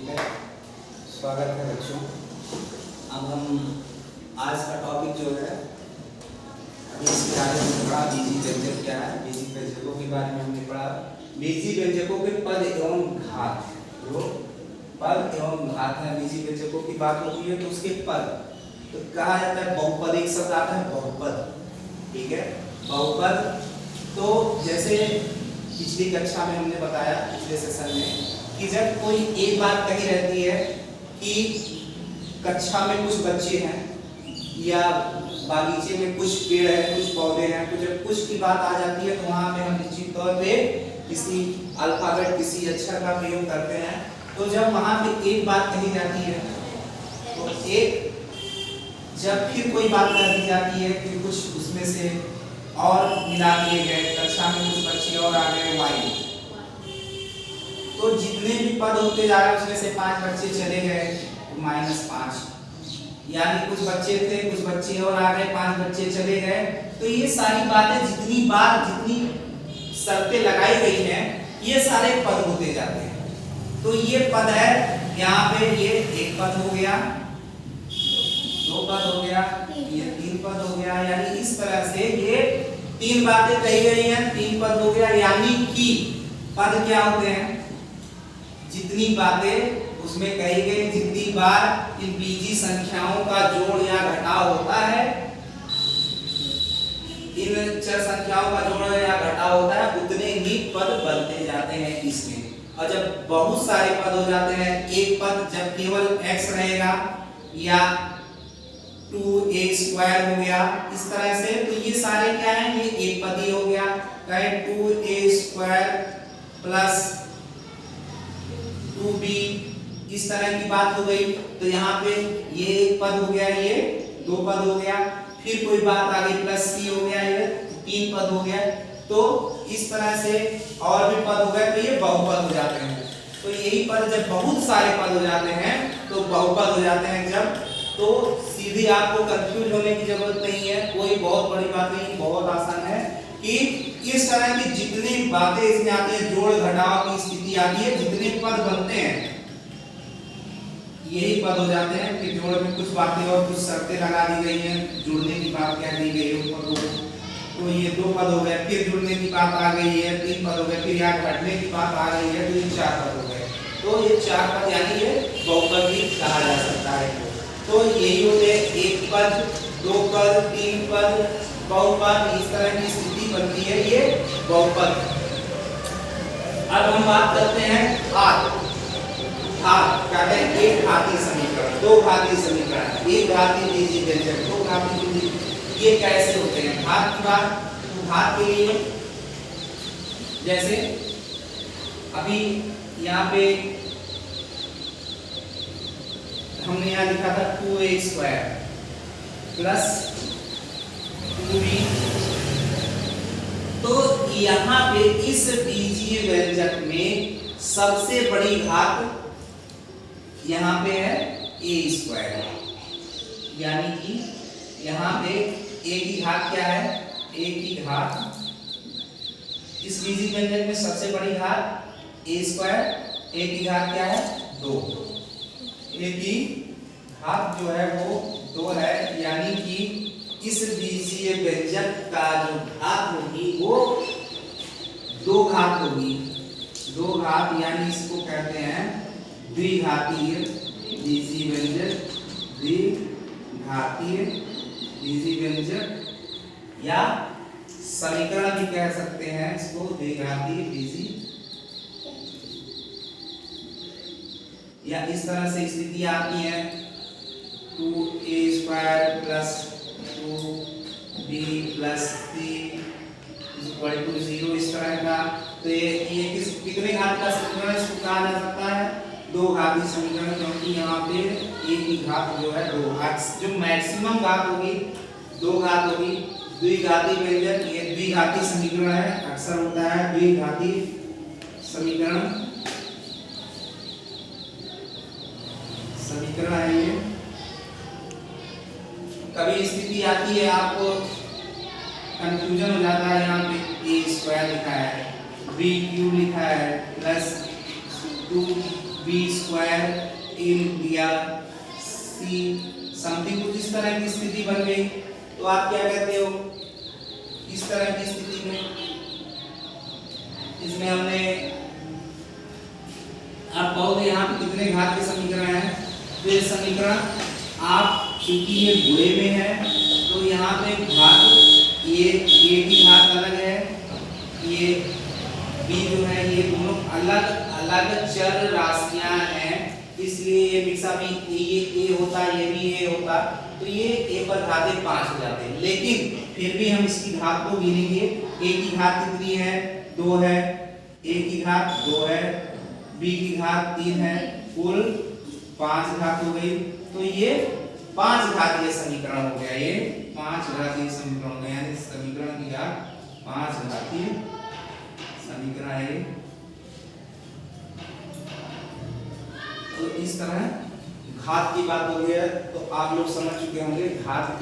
ठीक है, स्वागत है बच्चों। अब हम आज का टॉपिक जो है, अभी इसके आगे हमने पढ़ा बीजी व्यंजक क्या है, बीजी व्यंजकों के बारे में हमने पढ़ा। बीजी व्यंजकों के पद एवं घात, जो पद एवं घात है, बीजी व्यंजकों की बात होती है तो उसके पद तो कहा जाता है बहुपद। एक शब्द आता है बहुपद, ठीक है, बहुपद। तो जैसे पिछली कक्षा में हमने बताया, पिछले सेशन में, कि जब कोई एक बात कही रहती है कि कक्षा में कुछ बच्चे हैं या बागीचे में कुछ पेड़ है, कुछ पौधे हैं, तो जब कुछ की बात आ जाती है तो वहां पे हम निश्चित तौर पे किसी अल्फाबेट, किसी अक्षर का प्रयोग करते हैं। तो जब वहां पे एक बात कही जाती है तो एक, जब फिर कोई बात कर दी जाती है कि कुछ उसमें से और मिला दिए गए, कक्षा में कुछ बच्चे और आ गए वाई, तो जितने भी पद होते जा रहे हैं उसमें से 5 बच्चे चले गए तो -5, यानी कुछ बच्चे थे, कुछ बच्चे और आ गए, 5 बच्चे चले गए। तो ये सारी बातें जितनी बार, जितनी शर्तें लगाई गई हैं, ये सारे पद होते जाते हैं। तो ये पद है, यहाँ पे ये एक पद हो गया, 2 पद हो गया, ये 3 पद हो गया, यानी इस तरह से ये 3 बातें कही गई हैं, 3 पद हो गया। यानी कि पद क्या होते हैं, जितनी बातें उसमें कही गई, जितनी बार इन बीजी संख्याओं का जोड़ या घटाव होता है, इन चर संख्याओं का जोड़ या घटाव होता है, उतने ही पद बनते जाते हैं इसमें। और जब बहुत सारे पद हो जाते हैं, एक पद जब केवल x रहेगा या 2a² हो गया, इस तरह से, तो ये सारे क्या हैं, ये एक पद ही हो गया। कहे 2a² प्लस 2b, इस तरह की बात हो गई। तो यहाँ पे ये एक पद हो गया, ये 2 पद हो गया, फिर कोई बात आ गई प्लस c हो गया, ये 3 पद हो गया। तो इस तरह से और भी पद हो गए तो ये बहुपद हो जाते हैं। तो यही पद जब बहुत सारे पद हो जाते हैं तो बहुपद हो जाते हैं। जब तो सीधी आपको कंफ्यूज होने की जरूरत नहीं है, कोई बहुत बड़ी बात नहीं, बहुत आसान है कि इस तरह की जितनी बातें इसमें आती है, जोड़ घटाव की स्थिति आती है, जितने पद बनते हैं यही पद हो जाते हैं। कि जोड़ में कुछ बातें और कुछ शर्तें लगा दी गई हैं, जुड़ने की बात कह दी गई है ऊपर को, तो ये 2 पद हो गए, फिर जुड़ने की बात आ गई है, 3 पद हो गए, फिर यहाँ घटने की बात आ गई है, तो ये 4 पद हो गए। तो ये 4 पद यानी ये बहुपद भी कहा जा सकता है। तो यही होते हैं, 1 पद, 2 पद, 3 पद, बहुपद, इस तरह की स्थिति बनती है ये बहुपद। अब हम बात करते हैं घात। घात कहते हैं एक घातीय समीकरण, 2 घातीय समीकरण, एक घातीय बीजी व्यंजक, 2 घातीय बीजी, ये कैसे होते हैं घात की बात। तो घात के लिए जैसे अभी यहाँ पे हमने यहाँ लिखा था 2a² प्लस 2b, तो यहाँ पे इस बीजीय व्यंजक में सबसे बड़ी घात यहाँ पे है a², यानी कि यहाँ पे a की घात क्या है, a की घात, इस बीजी व्यंजक में सबसे बड़ी घात a², a की घात क्या है 2, a की घात जो है वो 2 है। यानी कि इस बीजीय व्यंजक का जो घात होगी वो 2 घात होगी, 2 घात, यानी इसको कहते हैं द्विघातीय बीजी व्यंजक, द्विघातीय बीजी व्यंजक, या समीकरण भी कह सकते हैं इसको, द्विघातीय बीजी, या इस तरह से स्थिति आती है 2a² प्लस 2b प्लस 3 = 0, इस तरह का। तो ये कितने घात का समीकरण इसको कहा जा सकता है, 2 घातीय समीकरण, क्योंकि यहाँ पे a की घात जो है 2, जो मैक्सिमम घात होगी 2 घात होगी। द्विघातीय व्यंजक ये द्विघातीय समीकरण है, अक्सर होता है द्विघातीय समीकरण, समीकरण है ये। कभी स्थिति आती है आपको कंफ्यूजन हो जाता है, यहाँ पे a² लिखा है, b³ लिखा है, प्लस 2 बी स्क्वायर इन दिया सी समथिंग कुछ इस तरह की स्थिति बन गई, तो आप क्या कहते हो इस तरह की स्थिति में? इसमें हमने आप कहोगे यहाँ पे कितने घात के समीकरण हैं? तो ये समीकरण आप क्योंकि ये गुणे में है तो यहाँ पे घात ये a की घात अलग है, ये b जो है ये दोनों अलग अलग चर राशियां हैं, इसलिए ये मिक्सा भी ये a होता ये भी a होता तो ये a पर घात 5 हो जाते हैं। लेकिन फिर भी हम इसकी घात को गिनेंगे, a की घात कितनी है? 2 है, a की घात 2 है, b की घात 3 है, कुल 5 घात हो गई। तो ये 5 घातीय समीकरण हो गया, ये 5 घातीय समीकरण हो गया, यानी समीकरण की घात 5 घातीय समीकरण है। तो इस तरह घात की बात हो गई है, तो आप लोग समझ चुके होंगे घात